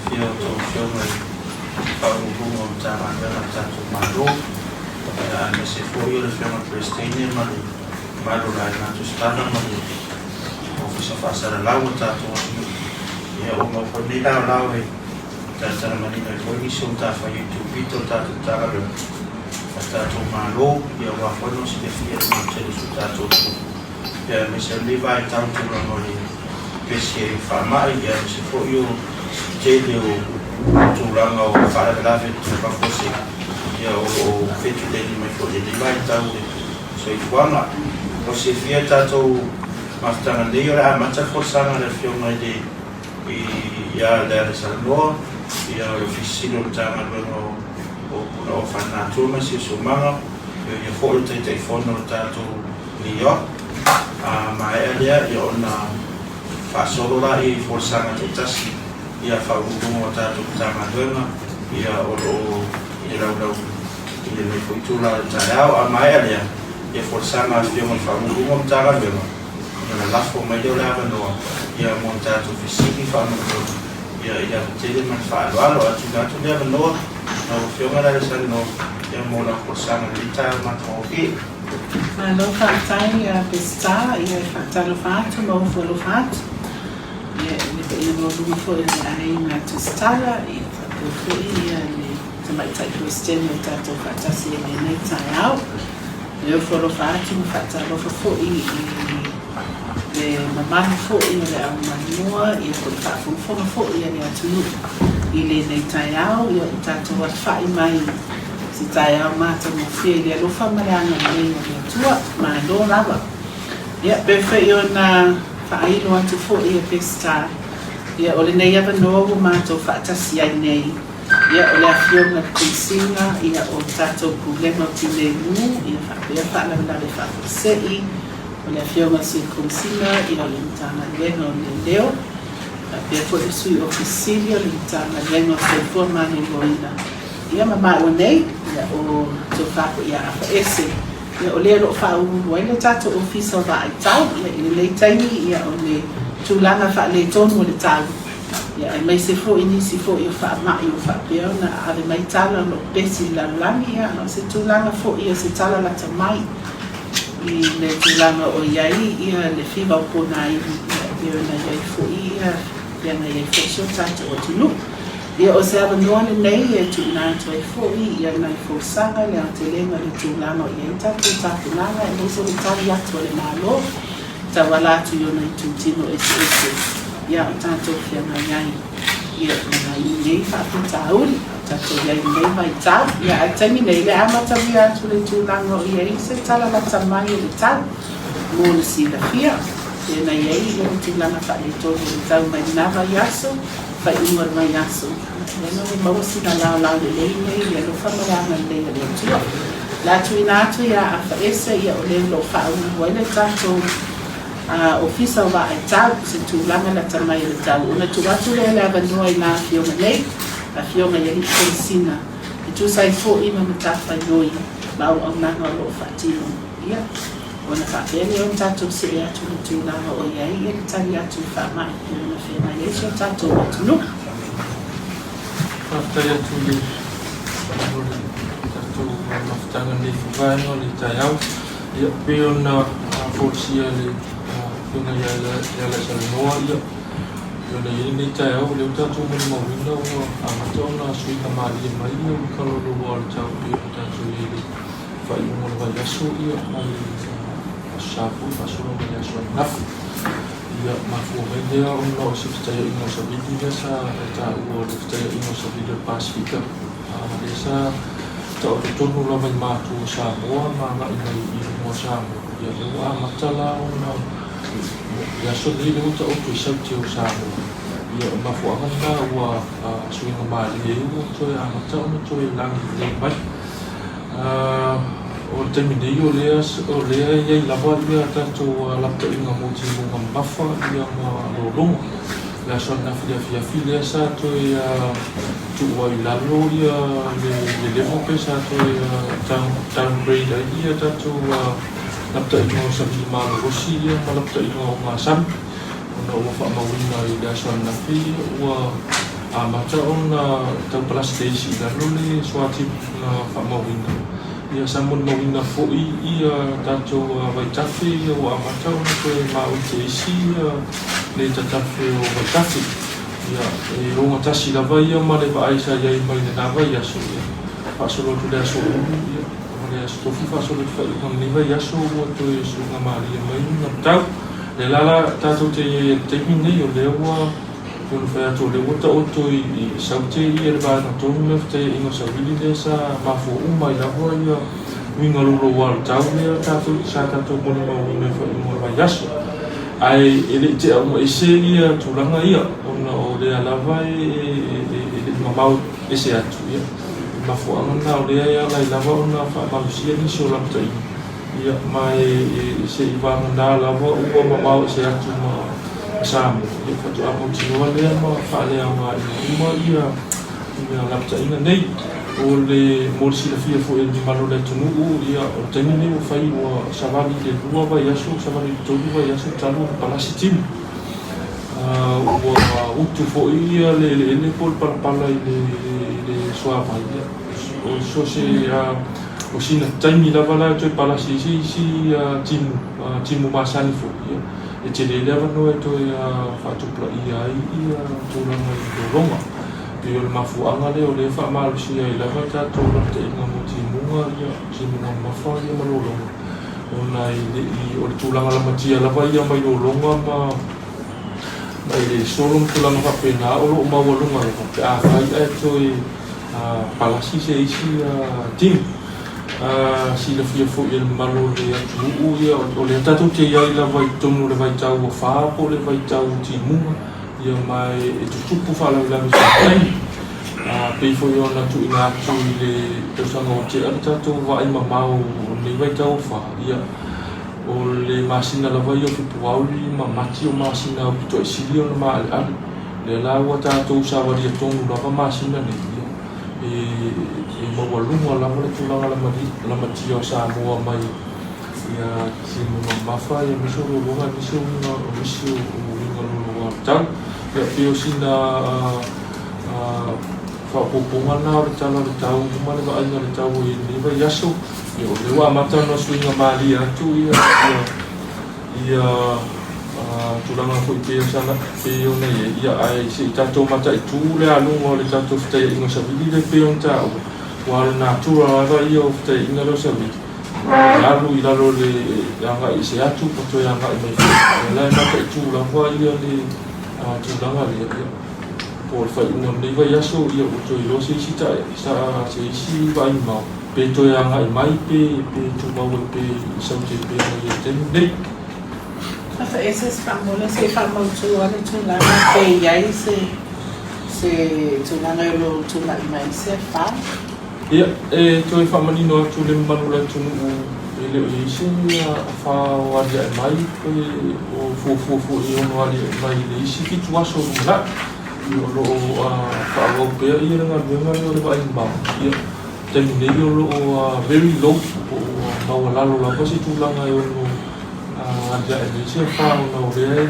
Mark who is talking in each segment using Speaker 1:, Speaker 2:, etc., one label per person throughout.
Speaker 1: fia o tau fia mai whaungunga o tāma ngana tātou maro. Me se fōi o le fia ma Prestania mani maro rai nātu stana mani ofisa whaasara lau o tātou atu. Ia o mau whanei lau hei tātara mani mai fōi nisi o tā whai tu pito tātou tāra tātou maro. Ia wā whano si te fia ma tere su tātou tu. Ia me se lewa e tātou rangori pesi e whamai. Ia me se fōi o tele o tūranga o whaarelawe tu whakose. Ia o whetu leni mai fōi e lewa e tau e so i wanga. O se fia tātou maftanga nei o le amata fōsanga le whionga i ia le ale saranoa. Ia o fisino le tanga luenga o puna o whanatuma si o sumanga. Ia fōi te te whono o tātou New York. Ma e lea ia o na whaasoro la i fōsanga te tasi. Ia whaurungunga o tātou tanga luenga. Ia o i rau i le mei whaitula le tai au. Ma e lea ia fōsanga whionga i whaurungunga o tanga luenga. Ia la lafo mai leo le avanoa. Ia mo tātou fisiki whanungunga. Ia tele man whaaloalo atu tātou le avanoa. Na o whionga la le sarino. Ia mo la fōsanga le tai matao ki.
Speaker 2: Malo whaatai a pesta, ia whaatalo whaatu, mau whalo whaatu. Ia mo rungi fo e le ae ngā tustala, ia whakofui, ia le tamaitai Kristene o tātou whaatasi e le nei tai au. Ia whalo whaatu, whaatalo whafoi i le mamani fo i le au manua, ia kore whaafonga fo i le atunu i le nei tai au, ia tātou at whai mai si tai au mata mo fia i alofa marianga nei o le atua, ma lo lava. Ia, pefe i o na whaailu atu fo i a pesta. Ia, o le nei avanoa o mātou whaatasi ai nei. Ia, o le awhionga kunsinga, ia o tātou problema o tine mu, ia whapea whaanawilare whaakosei. O le awhionga si kunsinga, ia o le mtanga lenga o le leo. Pea fo le sui ofisili o le mtanga lenga o le fua mani loina. Ia mama o nei, ia o tō whako ia apa ese. Ia o lea lo whaungu wai le tātou ofisa o wha ai tau, ia i le taimi ia o le tūlanga wha le tonu o le tau. Ia e mai se fo ini si fo i o wha mai o wha peo na ale mai tala lo besi lalangi ia, no se tūlanga fo ia se tala lata mai. I le tūlanga o iai, ia le whiwa o pōna iwi, ia peo na iai fo ia, ia na iai fo sio tātou o tunu. Ia o se avanoa le nei e tūnātua i fōi, ia nai fōsanga le atelenga le tūlanga o iei tātou tāpunanga e nei se le tari atu o le mālo, tawala atu i ona i tūtino ese. Ia o tātou whianga iai, ia ona i nei whaapu tāuri, tātou iai nei mai tau, ia a taimi nei le amatawi atu le tūlanga o iei se tala lata mai o le tau, mō le sila fia, ia na iei i le tūlanga wha le tōru le tau mai nawa yaso, fai umar mai aso. Neno ni mausi na lao le nei ia lo whamaranga nei le atua. La tuina atu ia a whaese ia o le lo whaungu wai le tātou ofisa o wa e tau se tūlanga la tamai le tau. Una tuatu le le avanua i nā whionga nei, a whionga ia li konsina. I tu sai fo ima matawha yoi, mau au nanga o lo whaatino. Ia, ona whaapele o tātou se e atu le tūlanga o iai, ia le tari atu whaamai. Ia whina iesi o tātou atu nuk.
Speaker 3: After atu le tātou maftanga nei whawano le tai au, ia peo na fōsia le whina ia la saranoa ia. Ia na ia nei tai au, leo tātou mani mawina o amata o na sui kamari e mai ia wikarolo o le tau peo tātou ia le whai umona vai aso ia mai sapu pasoro mai aso ai nafu. Ia mafua mai lea o no se whitaya ingo sa vidi lea sa ta ua le whitaya ingo sa vidi o Pasifika. Lea sa ta o te tonu la mai mātua Samoa, ma nga ina i mo Samoa. Ia lua amata la o na ia so ni le uta o tui sauti o Samoa. Ia mafua ngana ua suinga maali e ua toi amata o na toi langi le mai. O te minei o lea iei lawa ia tātou lapta inga mōti munga mafa ia ma rolonga. Lea soa na whiawhi lea sa toi tua i lalo ia le levo pe sa toi downgrade ai ia tātou lapta inga o sabi maa rosi ia ma lapta inga o ngā sami. Ona ua wha mawina i lea soa na whi ua mata ona tau palastesi la lole swati na famawina ia samun mawina foi ia tato vai tafi ia wa mata ona ko mau tesi le tatafe o vai tafi ia e o tasi la vai ia male va aisa ia mai na vai aso ia pasolo tu da so ia male aso fi pasolo fa com ni vai aso o to so na maria mai na tau le lala tato te mine o le wa Yung faya to le wata oto I saute I ba na to me fte ingo sa wili de sa mafu umai la ho ia winga lulu wal tau le tato sa tato mo ma winga fa mo ba yaso ai ele te mo ese ia tulanga ia ona o le lava ele mamau ese atu ia mafu anga o le ia la lava ona fa ma sia ni so la tai ia mai ese iba na lava o mamau ese atu ma Sam, ia fatu amo tino le ma fale ama ima ia lapta ina nei o le morsi la fia fo el malo le tunu ia o teni ne o fai o savali le lua vai aso savali tolu vai aso talo palasitim o utu fo ia le pol pala le suava ia o so se o sina taimi la vala to palasi si timu masani fo ia e te le leva no e to ia whatupla ia tūranga I tōronga. Pe o le mafuanga le o le whamalusia I leva tātōra te inga mo ti munga ia, ti munga mawha ia malolonga. O nai o le tūranga la matia lava ia mai lolonga mai le solong tūranga whapena o lo mawalunga le whape a whai e to palasi se isi tim. Sila fia fo il malo le atu ia o le tatu te ia I lava I tonu le vai tau o whaapo le vai tau ti munga ia mai e tutupu whala I lava I pei fo ia na tu ina atu I le tausanga o te ari tatu wa I mamau le vai tau o wha ia o le masina lava I o fipu auli ma mati o masina o pito I sili o na ma ale ale le lawa tatu usawari a tonu lava masina ne ia e mawalunga lava le tulanga la matia o Samoa mai ia ki mga mafa ia miso lulunga miso lulunga lulunga tau ia pio sina whapoponga na o le tala le tau kumane wa aina le tau I niwa yaso ia o le wa mata no suinga mali atu ia tulanga ko I peo sana peo na ia ai se tato mata I tū le alunga o le tato fitai ingo sabili le peo tau wale na tura ava ia o fitai inga lo sabili lalu I lalo le yanga I se atu pato yanga I mai fai lai mata I tū la hua ia le tulanga le ia po le fai unga neiva yaso ia uto I lo se isi tae sa se isi vai mau pe to yanga I mai pe tu mau pe saute pe ia tenu nei
Speaker 2: Asa esses famosos se famoso olha tulanga pe iai se tulanga lo tulanga mai se fa
Speaker 3: ia e toi whamani no atu le manula tunu ele o isi a whawaria mai o fufu I ono ali mai le isi fitu aso runga I o lo whaawau pea I ranga mianga I o le vai mau ia temi nei o lo very low o maua lalo la pasi tulanga I ono adia ele isi a whaona o lea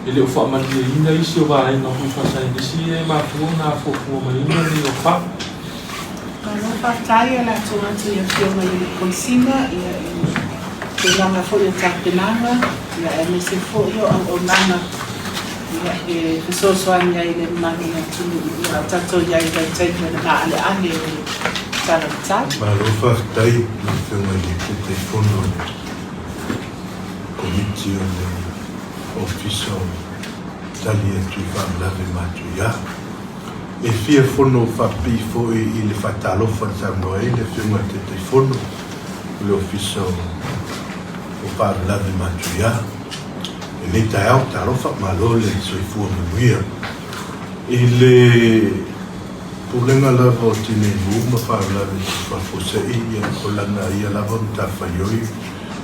Speaker 3: ele o whamani ina isi o vai na hufasa isi e mafu na fufu mai ina ni o wha
Speaker 2: Não partilha lá tu antes ia filmar ele com cima e lá na folha tá penanga e a MC foi o nana e pessoas só ainda ele magia tu e tá todo já vai ter na ale tá tá
Speaker 4: Marofa tai no filme de telefone commission official talia tu va laver matuia e fia fono fa pi fo I le fatalo fa no e le filme de telefone le official o fa laver matuia e le tau talo fa malo le so I fu muia le problema la votine ma fa laver fa fosse ia colana ia la vonta fa yoi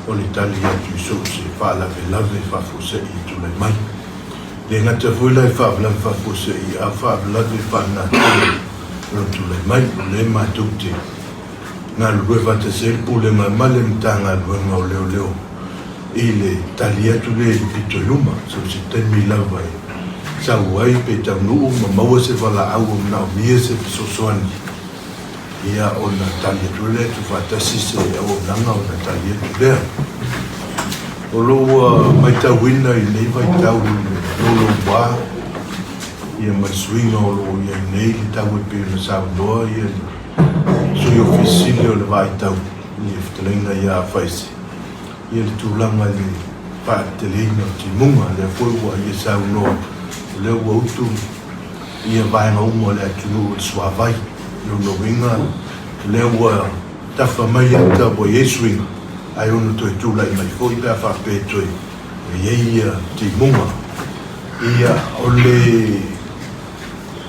Speaker 4: o l'Italia tu so se fa laver fa fosse I tu le mai le ngata fuila I fa fosse I a fa laver fa na lo tu le mai le ma tutte na lo va te ser problema male mtanga lo leo il Italia tu le pitoluma so se te mi la vai tau ai pe tau nuu ma maua se wala au o mna o mia se pisosoani. Ia o na tali tule tu whatasi se au nanga o na tali tule. O loa mai tau wina i nei vai tau lolo wā. Ia mai swinga o loo ia nei li tau e pēr na sao noa ia sui ofisile o le vai tau. Ia fitalenga ia a whaise. Ia le tūlanga le whaateleina o ti munga le fuwa ia sao noa. Le ua utu ia vaenga umo le atunu o le suavai. Lono winga le ua tafa mai ata o Yesu winga. Ai ono toi tūla i mai fo i pēr whapetoi. Ia ti munga. Ia o le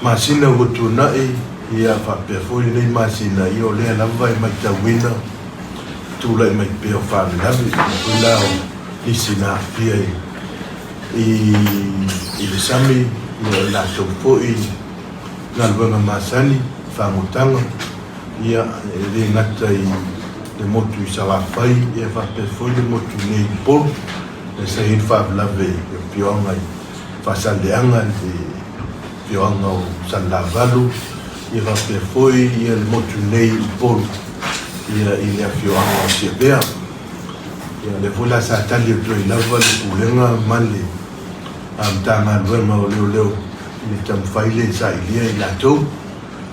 Speaker 4: masina o tu nai ia whapea fo i nei masina ia o lea lava i mai tawina. Tūla i mai pēr whaminavi. Tūla o nisina pia i le sami le lātou fo i ngā luanga masani whangutanga ia le ngata i le motu i sawawhai ia whapea fo i le motu nei pol le sahin whaplave i pionga i whasaleanga le pionga o Salavalu ia whapea fo i ia le motu nei pol ia i le pionga o Siabea ia le fula sa tali o tui lava le pulenga male tanga luenga o leo i tam whaile sa ilia i latou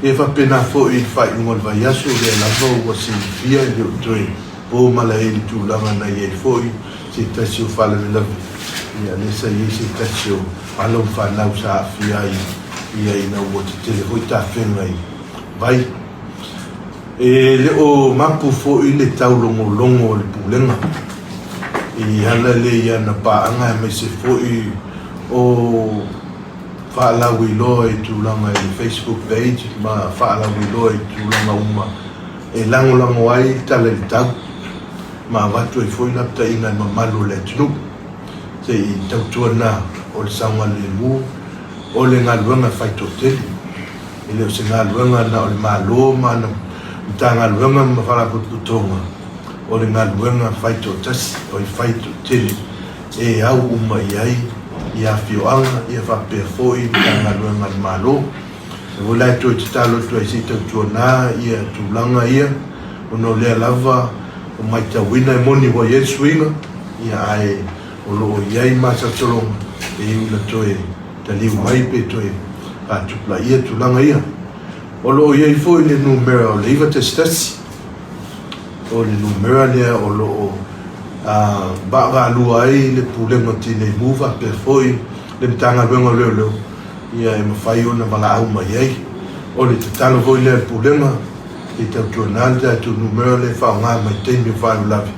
Speaker 4: ia whapena fo i whai ngol vai aso le lava ua si fia i leo tui po mala e li tūlanga na i e fo i si tasi o whala me lavi ia lesa i si tasi o alo whanau sa fia ia i na ua te tele hoi ta whenga i vai e leo mapu fo i le tau longo le pulenga i hala le ia na paanga me se fo i o whaalawi loa i tūlanga i Facebook page ma whaalawi loa i tūlanga uma e lango ai tala i tau ma watu i fwoi lapta inga ma malu le tunu se i tautua na o le saunga le mu o le ngā luanga whaito teli i leo se ngā luanga na o le malo ma na mta ngā luanga ma wharaputonga o le ngā luanga whaito tasi o i whaito teli e au uma i ai ia fioanga ia whapea fōi ia ngā luanga malo e wulai tō te talo tō i si tautua nā ia tūlanga ia o no lea lava o mai ta wina e moni wa Yesu inga ia ai o loo iai masa tolonga e iuna toe ta liu mai pe toe a tupla ia tūlanga ia o loo iai fōi le numera o le iwa te stasi o le numera lea o loo baga lua ai le pulenga tine muva pe foi le tanga venga leo ia e mafai ona mala au mai ai o le talo voi le pulenga e tau nalda tu numero le fa nga mai te mi fa lavi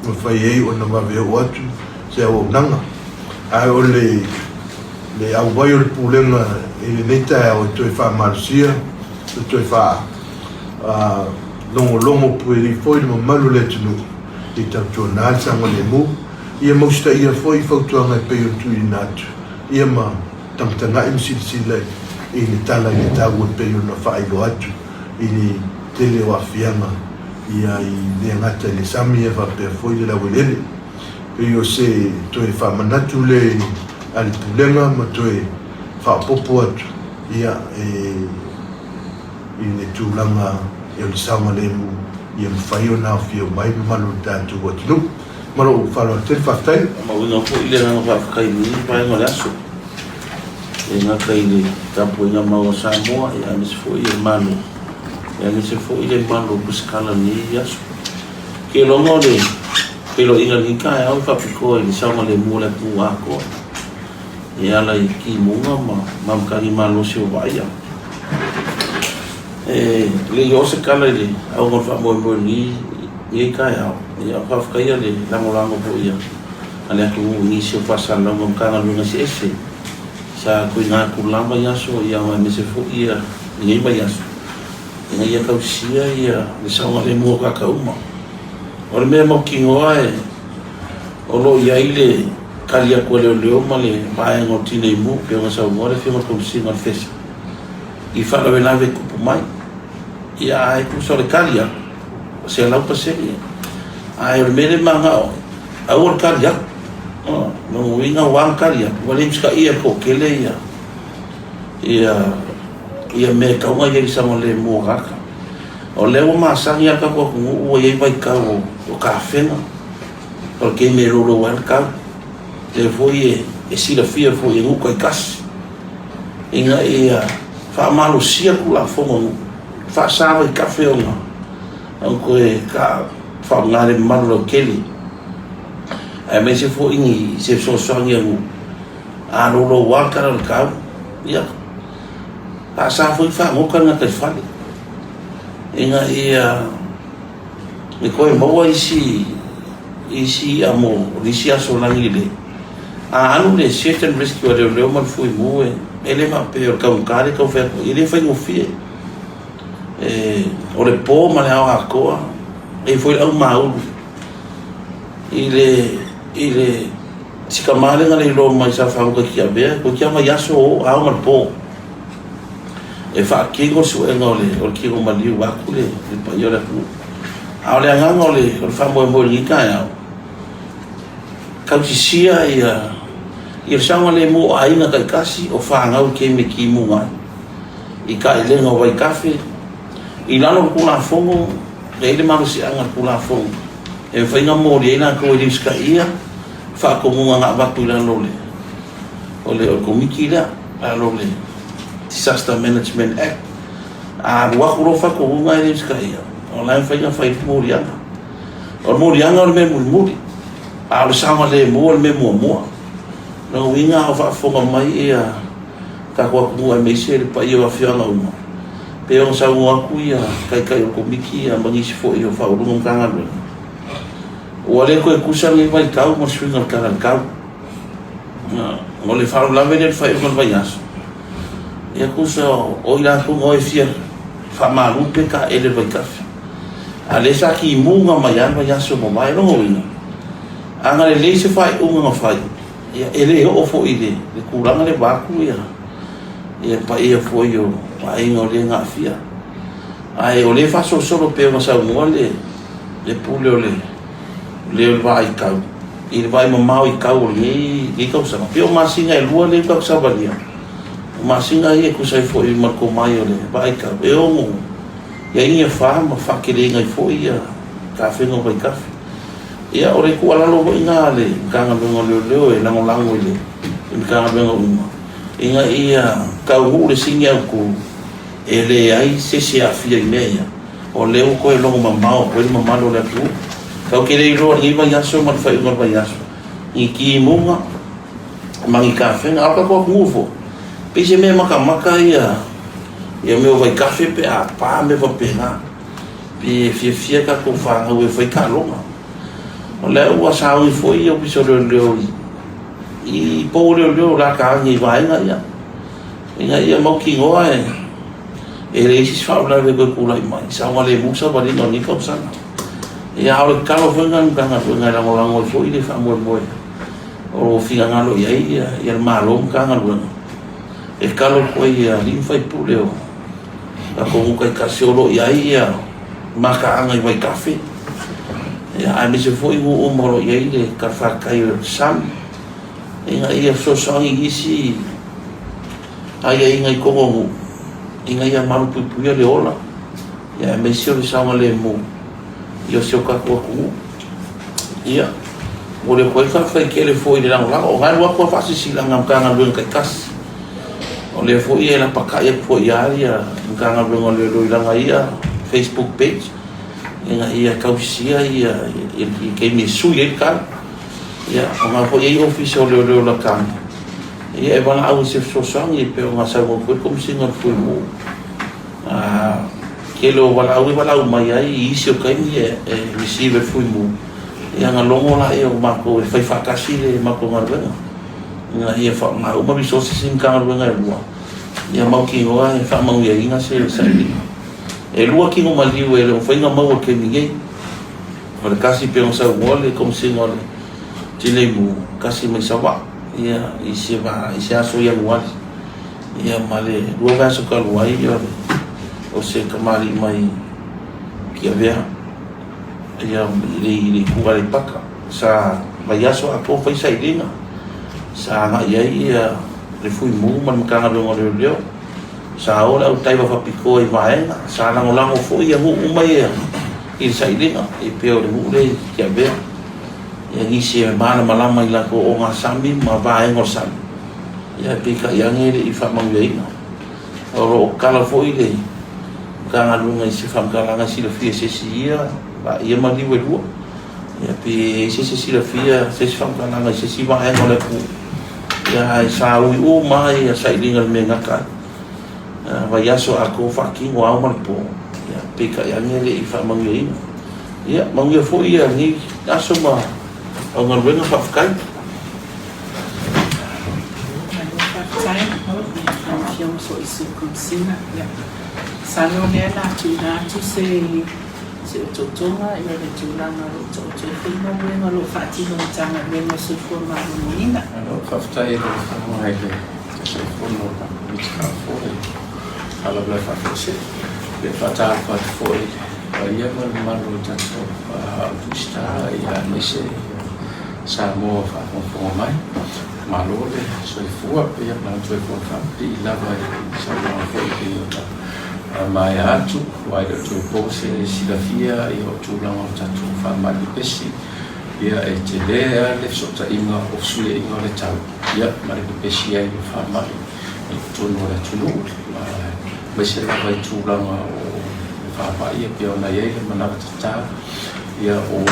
Speaker 4: mafai ai ona va ve watu se o nanga ai o le au vai o le pulenga e le neta o to fa marcia to fa longo pueri foi no malu le tunu i tau nal sanga le mu ia mausta ia foi fautuanga pe o tu inatu ia ma tamtanga im silsila i ni tala i tau pe o na failo atu i ni tele wa fianga ia i ne ngata le sami e va pe foi de la welele pe o se to e fa manatu le al pulenga ma to e fa popo atu ia i ne tūlanga e o le sanga le mu ia mwhai na whio mai malu tātu o tinu. Maro whalo te whaftai?
Speaker 1: Ma winga po ile nga whafkai ni pai ngā aso. E ngā kai le tapu inga maua Samoa e anis fo ile malu. E anis fo ile malu kuskala ni aso. Ke longo le, ke lo inga nika e au whapiko e ni saunga le mua le pu ako. E ala i ki munga ma mamkari malu se o waia. Le yo se kala le au mo fa mo ni e kai au ia fa fa ia le la mo po ia ale tu ni se pasa no mo kana lu nasi ese sa ku na ku lamba ia so ia ma me se fu ia ni ba ia so ia ka usia ia le sa mo le mo ka ka uma o me mo ki ngoa o lo ia ile kalia ko le ma le ba ngo tine mu pe mo sa mo le fi mo ko si ma fes i fa la venave ku mai ia ai ku so le kalia se la paseni ai o mele manga a or kalia no winga wan kalia wale ska ia ko kele ia ia me kaunga ia sama le muaka o le o masangi aka ko o ia vai ka o kafena o ke me rolo wan ka le foi e sila fia foi ngu ko kas inga ia fa malu sia kula fongo fa sa vai kafe o ko ka fa ngare malu keli ai me se foi ni se so songi ngu a rolo wan ka ka ia sa foi fa mo ka na te fali inga ia ni ko mo isi amo risi aso langi le anu le certain risk o le mal foi mo ele ma pe o ka un kare ka fe ele foi no fie o le po ma le a ko e foi au mau ile si ka male ngale lo mai sa fa ko ki abe ko ki ama yaso au mal po e fa kingo su e ngole o kingo mali wa kule e pa yo le ku a le nga ngole o fa mo ni ka ya ka si sia ia sanga le mo ai na ka kasi o fa nga o ke me ki mo wa I ka le ngo vai kafe I lano ku la fongo le ma si anga ku la fongo e fa nga mo le na ko di ska ia fa ko mo nga ba ku la lole o komiki la a lole Disaster Management Act a wa ku fa ko nga di ska ia o la fa nga fa mo rianga o mo rianga o me mo a le sama le mo me mo no winga fa fonga mai ia ka ko ku me se pa ia fa nga uma pe on sa mo ku ia kai ko miki a mangi fo ia fa ru ngam kanga lo o le ko ku sa ni vai ka mo swinga ka no le fa la veder fa ko vai as ia ku sa o ila ku mo fia fa malu pe ka ele vai ka ale sa ki mu nga mai vai as mo mai no winga anga le se fa nga fa ia ele o fo ile le kuranga le baku ia pa ia fo yo ai ngole nga fia ai o le fa solo pe ma sa mo le pule o le vai ka il vai mo mau I ka o ni ka sa pe o ma singa e lua le ka sa balia ma singa e ku sai fo I ma ko mai o le vai ka e o mo ia ia fa ma fa ke le ngai fo ia ka fe no vai ka ia ore ku ala lo inga le kanga bengo leo e lango ile kanga bengo uma inga ia ka u le singa ku ele ai se afia meia o leo ko e longo mamao ko e mamalo le ku ka ke le ro ni va yaso ma fa no va yaso I ki munga mangi kafe nga ka ko mufo pe se me maka ia me vai kafe pe a pa me va pena pe fia ka ko fa nga we foi ka longa o le ua sao I foi o piso leo I po leo la ka ni vai nga ia mau ki ngoa e le isi fa la ve ko la mai sa wale musa ba no ni ko sa ia o ka lo venga nga la ngo foi le fa mo o fi nga lo ia malo ka nga lo e ka lo ko ia li fai puleo a ko mu ka siolo ia maka anga vai kafe ia ai me se foi o moro ia ile ka fa kai sam ia so isi ai inga ko mo inga ia malu pu le ola ia me se o sama le mo io se o ka ko ia o le ko fa ke le foi le lang o ga wa ko fa si lang ngam ka ngam ka kas o le foi ia pa ka ia foi ia ka ngam lo le lang ia Facebook page ia kausia ia ke me suie ka ia ma foi ia official le la kan ia va au se so sang ia pe ma sa ko como singa foi mo ke lo va au mai ai se o kai ia receiver foi mo ia nga longo la ia ma ko fai fa kasi le ma ko ngarbe ia fa ma o ma biso se sin ka ngarbe ngai ia ma ki o ai fa ma ia inga se e lua ki no maliu e o foi nga mau ke ninguém o kasi pe on sa wole como se no tile mu kasi me sawa ia isi aso ia wal ia male lua va so ka lua ia o se kamali mai ki avea ia le kuare paka sa vai aso a po fai sai dinga sa nga ia le fui mu man ka nga lo sa o le au tai wa piko I vai sa lango fo ia hu mai I sai dinga I peo le hu le kia bea ia ngisi e mana malama I lako o ngā sami ma vai ngor sami ia pika iange le I whamau ia ina o kala fo I le ka ngalunga I se whamkalanga sila fia sesi ia ba ia maliwe lua ia pe sesi sila fia sesi whamkalanga sesi vai ngor le pu ia sa ui o mai ia sai dinga le me ngaka vai aso ako whakingo au maripo ia pika iange le I whamau ia ina ia mau ia fo ia ni aso ma o ngā ruenga whawhakai.
Speaker 2: Fiong so I circumsina, salo lea nātu se utotonga ia le tūlanga roto o te whima ruenga lo whaatino I tanga ruenga se fua marunina.
Speaker 3: Whawhtai e le whamoai le se whono ka mitika fōre ala blai whawhose le whataa whatu fōre ia maru tato autusta ia nese Samoa whafonga mai malo le soifua ia mana soifua whapi I lava I Samoa whapi o mai atu wai le tuipo se silafia I o tūlanga o tatu whamali pesi ia e te lea le sota inga o sule inga le tau ia mari pesi ai le whamali I tunu le tunu mai se lava I tūlanga o whapai ia pia ona iei le manava tata ia o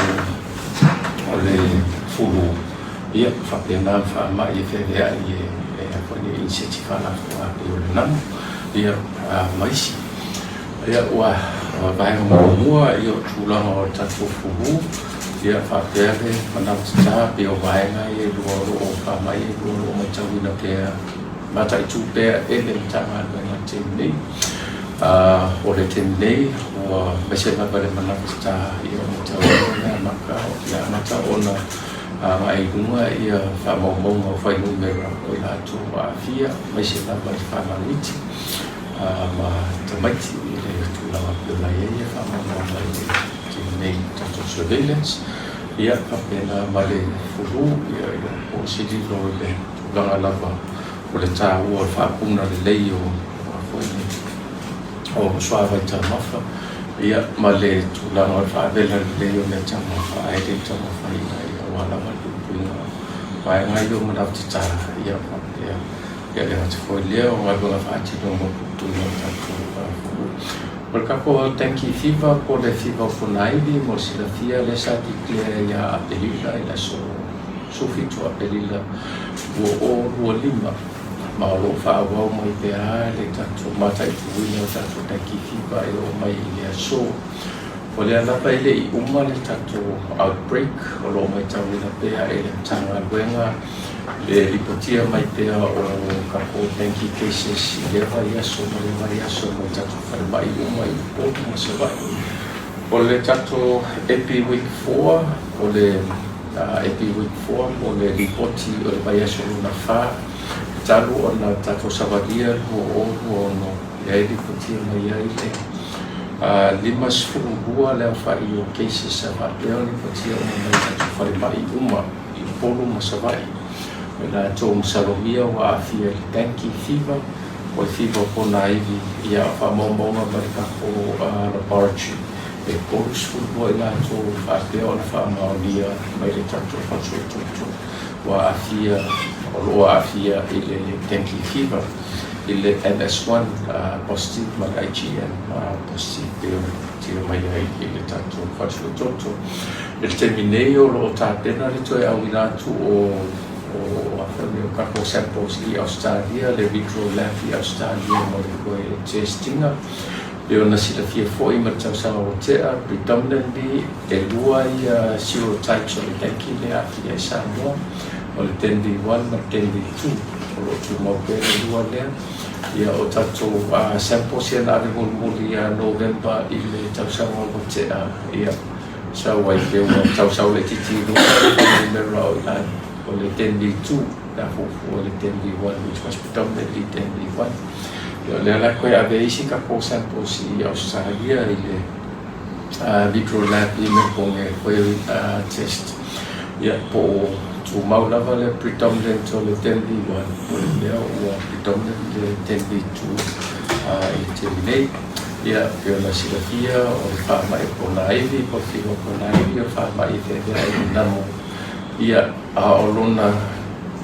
Speaker 3: le fulu ia whapena whamai e whewea I e kone inseti whanafua pe o le namo ia maisi ia ua vaenga mua ia o tūlanga o tatu fulu ia whapea le manavata pe o vaenga I lua o whamai e lua o matawina pea mata I tūpea e le tanga luenga tenei o le tenei ua mesema pale manavata ia o matawina maka o ia mata ona mai kunga ia whamaumaunga o whainui mera o I lātu a fia mai se nama I whamawiti ma tamaiti I le tūlanga pila ia whamaumaunga I le tenei tato surveillance ia whapena ma le furu ia o sirilo le tūlanga lava o le tā ua whapuna le lei o whainui o swava I tamafa ia ma le tūlanga o whaavela le lei o le tamafa ai le tamafa I wala malu puinga vai ngai yo mana tata ia ia le hati foi leo ngai bona fati no mo tu no taku por capo tanki fiva por le fiva funaivi mo silafia le sati clear ia apelila ila so fitu apelila o lima ma lo fa wa mo pea le tatu mata I tuina tatu tanki fiva o mai ia so o le ala pai le I uma le tato outbreak o lo mai tawina pea e le tanga luenga le lipotia mai pea o kako tanki cases I lewa ia so ma le maria so mai tato whare mai uma I potu ma se vai o le tato epi week 4 o le epi week 4 o le lipoti o le maria so luna wha talu o na tato savaria o no ia e lipotia mai ia I le lima sefulubua le awhai o cases a whapea ni patia o mai tatu whare mai uma I polu ma savai me la tō msalomia wa awhia I tanki fiva o I fiva pona iwi ia whamaumaunga mai kako laboratory e polu sefulubua I la tō whapea o na whamaulia mai le tatu whatututu wa awhia o loa awhia I le tanki fiva I le NS1 positive ma IgM positive tira mai ai I le tatu whatututu e te minei o lo tāpena le toi au inatu o awhani o kako samples I Australia le vitro lab I Australia mo le koe testinga le ona silafia foi ma tausaga o tea predominantly e lua ia serotypes o le tanki le awhia I Samoa o le 10B1 ma 10B2 o lo tūmau pe le lua lea ia o tatou samples ia na alemulumuli ia November I le tausaga o tea ia sau ai peo tausau le titilu I mera o I o le 10B2 na fufu o le 10B1 which was predominantly 10B1 ia le ala koe ave isi ka po samples I Australia I le vitro lab I me ponge koe test ia po tu mau lava le predominant o le 10B1 o le lea ua predominant le 10B2
Speaker 5: I te nei ia piona silafia o le whaamai pona iwi po whio pona iwi o whaamai te ai namo ia a olona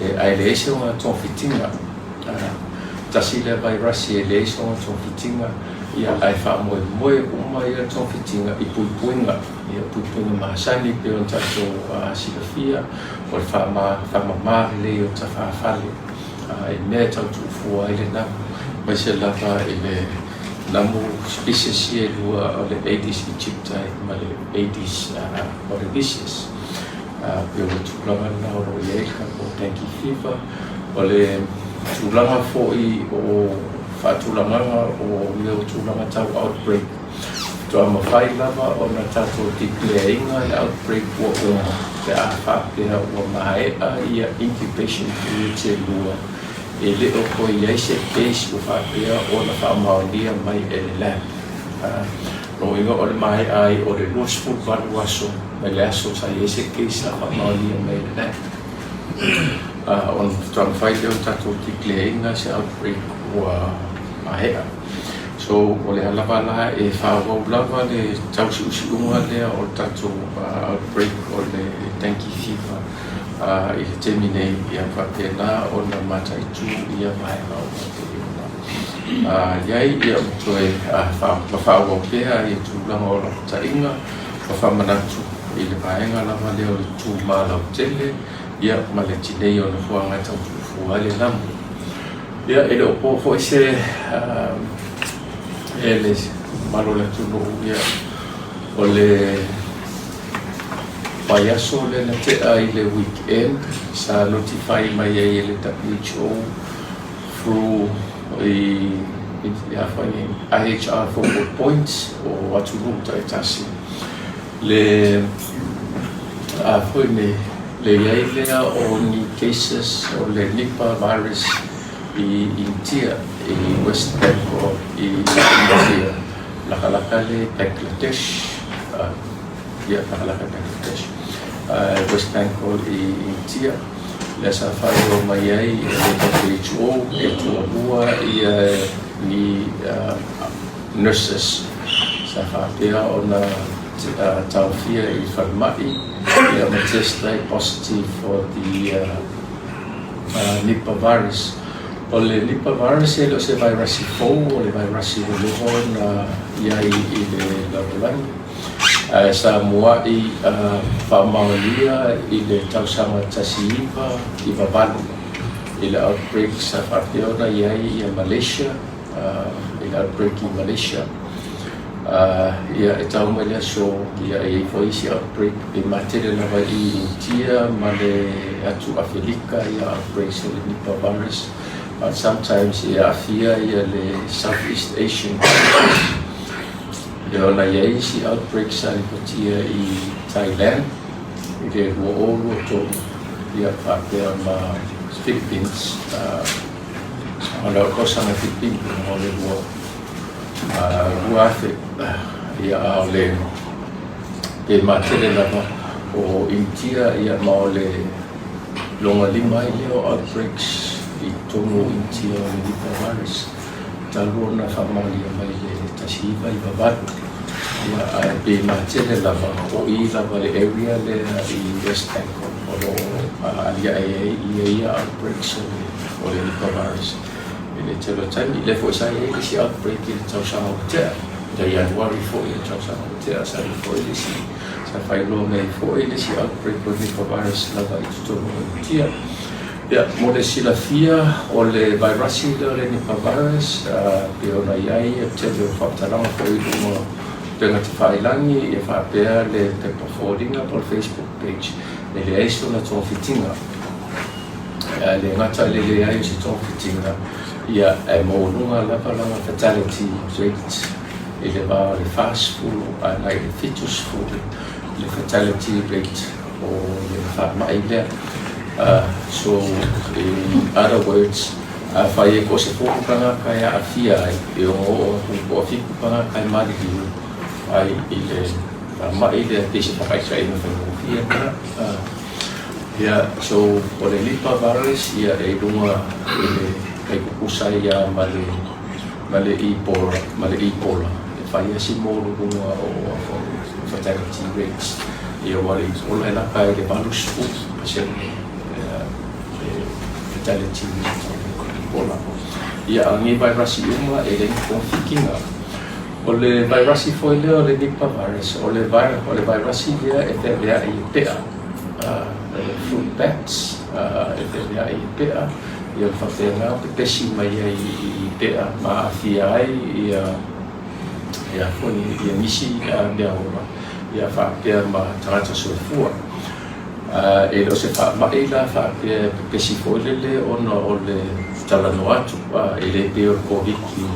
Speaker 5: e ai leise o ngā tōwhitinga tasi le vai rasi e leise o ngā tōwhitinga ia ai whaamoe moe uma ia tōwhitinga I puipuinga ia puipuinga mahasani pe on tato silafia o le whaamamare le o ta whaafale e mea tau tūfua i le namo mai se lava i le namo species e lua o le Aedes aegypti ma le Aedes orevisius pe o le tūlanga na oro i eika o dengue fever o le tūlanga fo'i o whaatūlanganga o ia o tūlanga tau outbreak toa mawhai lava o na tato declareinga le outbreak o te a whapea o maea ia incubation period te lua e le o ko ia se base o whapea o na whaamaulia mai e le lab no inga o le mai ai o le losful valu aso mai le aso sa ia se case a whaamaulia mai le lab on toa mawhai leo tato declareinga se outbreak o maea so o le halava la e whaawau lava le tausi usi unga lea o tato outbreak o le dengue fever I le temine ia whapena o na matai tū ia mai au te iuna. Iai ia utoe whawau pēa i tūlanga o la tainga whamanatu I le paenga lava leo le tū mālau tele ia ma le tinei o na fuanga tau tūfua le namu. Ia e le opo fo se e le malo le tūno ia o le Paiaso le na te ai le weekend sa notify mai ai le WHO through IHR 4 points o atu ruta e tasi. Le foi le iai lea o ni cases o le Nipah virus I India I West Bengal I India lakalaka le Bangladesh lakalaka Bangladesh West Bengal I India le sa whaero mai ai le WHO e tuahua ia ni nurses sa whapea o na tauwhia I whaimai ia ma testai positive for the Nipah virus o le Nipah virus e lo se vairasi fou o le vairasi loho na iai I le laulangi sa mua I whaamaulia I le tausanga tasiipa I wawalu I le outbreak sa whapeona iai I Malaysia I le outbreak I Malaysia ia e tau mai lea so ia e foisi outbreak e matere na vai I India ma le atu Afrika ia outbreak sa le Nipah virus but sometimes ia afia ia le Southeast Asian Ia ona iai si outbreak sa lipatia I Thailand I le rua o rua tō ia whapea ma Philippines ona o kosanga Philippines o le rua afe ia a le pe matere lava o India ia ma o le longa lima I leo outbreaks I tono India o le Nipah virus talu na whamaulia mai le tasiipa I wawalu ia a pe matere lava o I lava le area le I West Bengal o lo alia ia outbreaks o le Nipah virus I le telo time I le fo sa ia I si outbreak I le tausanga o tea da Januari fo I le tausanga o tea sa le fo I le si sa whailo mei fo I le si outbreak o Nipah virus lava I tutono o tea ia mo le silafia o le vairasi le Nipah virus pe ona iai e tele o whaatalanga fo I lunga penga te whailangi e whapea le pepa forwardinga po le Facebook page le le aiso na tōwhitinga le ngata le ai se tōwhitinga ia e mōnunga lava fatality rate e le wā le fast food nai le fetus food le fatality rate o le whamai lea so in other words whai e ko se fōpukanga kai a fia ai e o whipukanga kai mariki ai I le mai le pese whakaisa I na whainofia ia so o le Nipah virus ia e runga I le kai kukusa ia ma le male I pola e fai si molo bunga o fatality rates ia wali ola na kai le balus fu pasel fatality pola ia angi virus uma e le konfikinga ole virus foi le ole Nipah virus ole virus dia e te dia I pea fruit bats e te dia I pea ia whawhenga te pesi mai I pea ma awhia ai ia koni ia nisi mea ora ia whapea ma tangata soifua e lo se whapmai la whapea pesi foilele ona o le talano atu e le peo kohiki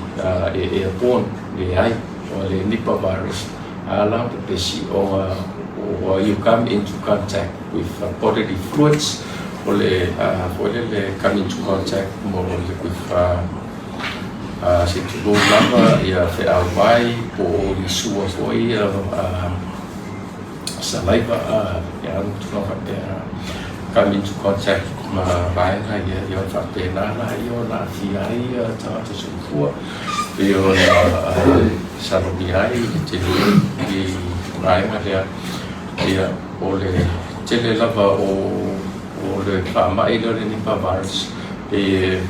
Speaker 5: e apon le ai o le Nipah virus ala pesi o you come into contact with bodily fluids ole come into contact more with se tu lava ia fe awai po ni sua foi saliva ia tu lava come into contact ma vai na ia fa pena na io na fiai ta su fu io sarobiai te di vai na ia ole tele lava o le whamai le Nipah virus e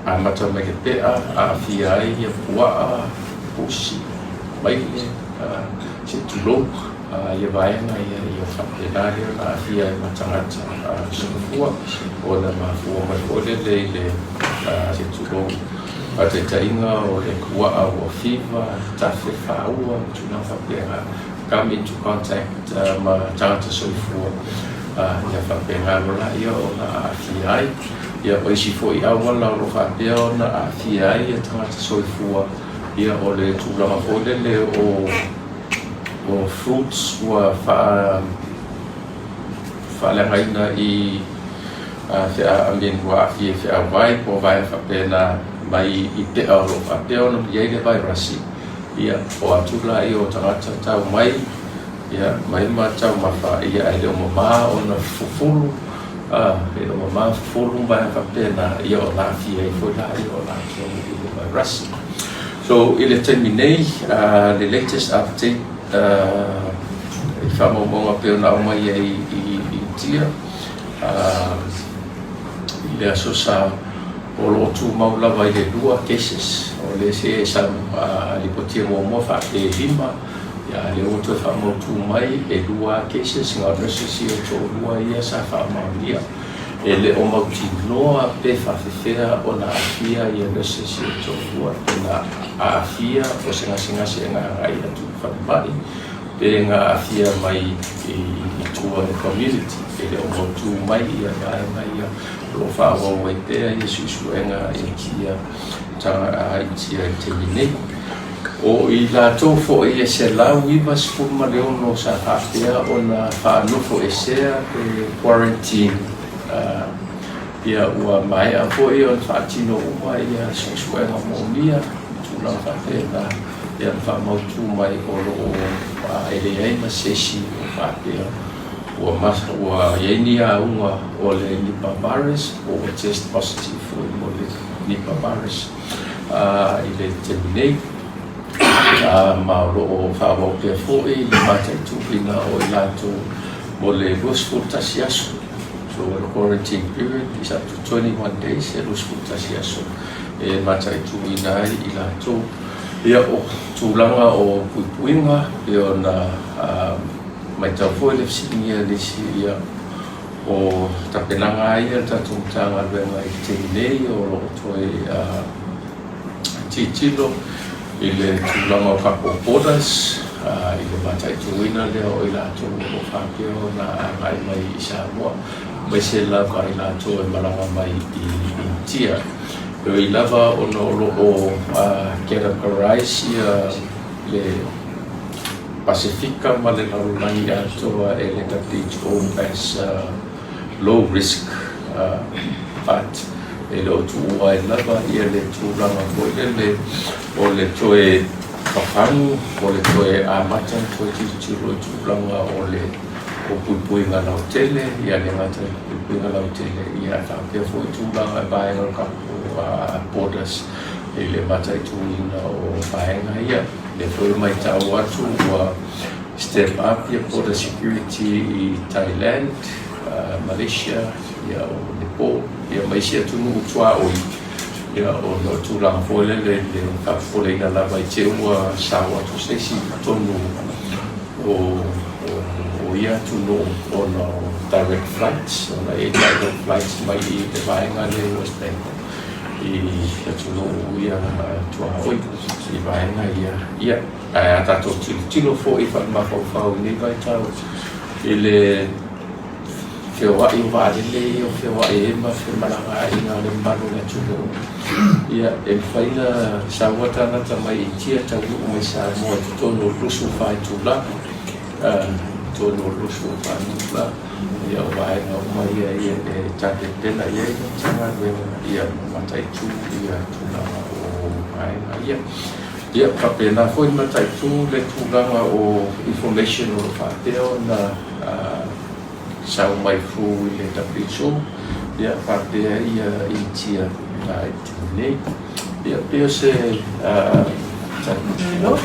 Speaker 5: a mata me ke pea a whiai ia pua a pusi mai se tulo ia vaenga ia whapena leo na whiai matangata sungafua o na mafua mai o le se tulo a te tainga o le kua a o fiva tafe whaua tuna whapena come into contact ma tangata sungafua ia whapenga rola ia o na awhiai ia oisi fo I awala o whapea o na awhiai ia tangata soifua ia o le tūlanga fōlele o fruits ua whalengaina I whea amen wa awhie whea wai po vai whapena mai I pea o whapea o na miei le vairasi ia o atula I o tangata tau mai ia mai matau mafa ia ai leo mama ona fufulu e o mama fufulu vai whapena ia o la fia I foi la ia o la fia I virus so I le terminei the latest update I whamomonga peo na o mai I tia I le asosa o lo tu maulawa I le 2 cases o le se sa lipotia mo whape 5 ia le oto whamautu mai e 2 cases ngā nurses I o tō rua ia sa whamaulia e le o mauti noa pe whawhewhea o na awhia I a nurses I o tō rua e na awhia o singa se ngā ngai atu whamai pe ngā awhia mai I tua e community e le o mautu mai ia mai ia lo whawa wai pea I susuenga I kia tanga a I tia te minei o I lātou fo e se lau iwa sifuma leono sa whapea o na whanofo e sea pe quarantine ia ua mai a fo e o whaatino uma ia susuenga mo mia tūna whapea na ia whamautu mai o lo elei ma sesi o whapea ua yeini a unga o le Nipah virus o test positive o le Nipah virus I le terminate ma o whawau pia fōi I matai tūpina o I lātou mo le lusful tasi aso so the quarantine period is up to 21 days e lusful tasi aso e matai tūpina I lātou ia o tūlanga o puipuinga e o na mai tau fōi le fsingia lisi ia o tapenanga ia tatung tanga luenga I te nei o lo toi titilo I le tūlanga o kako borders I le matai tuina leo I lātou o whakeo na ngai mai I Samoa mai se lava I lātou e maranga mai I tia Pero I lava o no o categorize ia le Pacifica ma le laulani atoa e le WHO as low risk but e lo tua e lava ia le tūlanga koe o le toe whawhangu o le toe amatan toe titiro tūlanga o le o puipuinga lau tele ia le ngata puipuinga lau tele ia whapea fo tūlanga e vaenga kapu borders le matai tuina o paenga ia le foi mai tau atu wa step up ia border security i Thailand, Malaysia, ia o Nepal, ia mai sia tunu utua o ia o no tulang fole le ka fole na la mai te ua sawa to stesi tonu o ia tunu o no direct flights, o na direct flights mai i te vaenga le West Bengal i tunu ia tua hoi i vaenga ia a tato tilo fo i whakamafau ni vai tau i le whiwa i wālele o whiwa e ma whimalanga i ngā le manu na tunu ia e whaina sa watana ta mai i tia tau o mai sa mua i tono lusu whai tula tono lusu whai tula ia o waenga o mai ia e tate pena ia i tanga ia matai tu ia tula o waenga ia kapena foi matai tu le tulaga o information o whāteo na sau mai fu i le tapiso ia whātea ia i tia na i tine ia pia se
Speaker 2: Hello,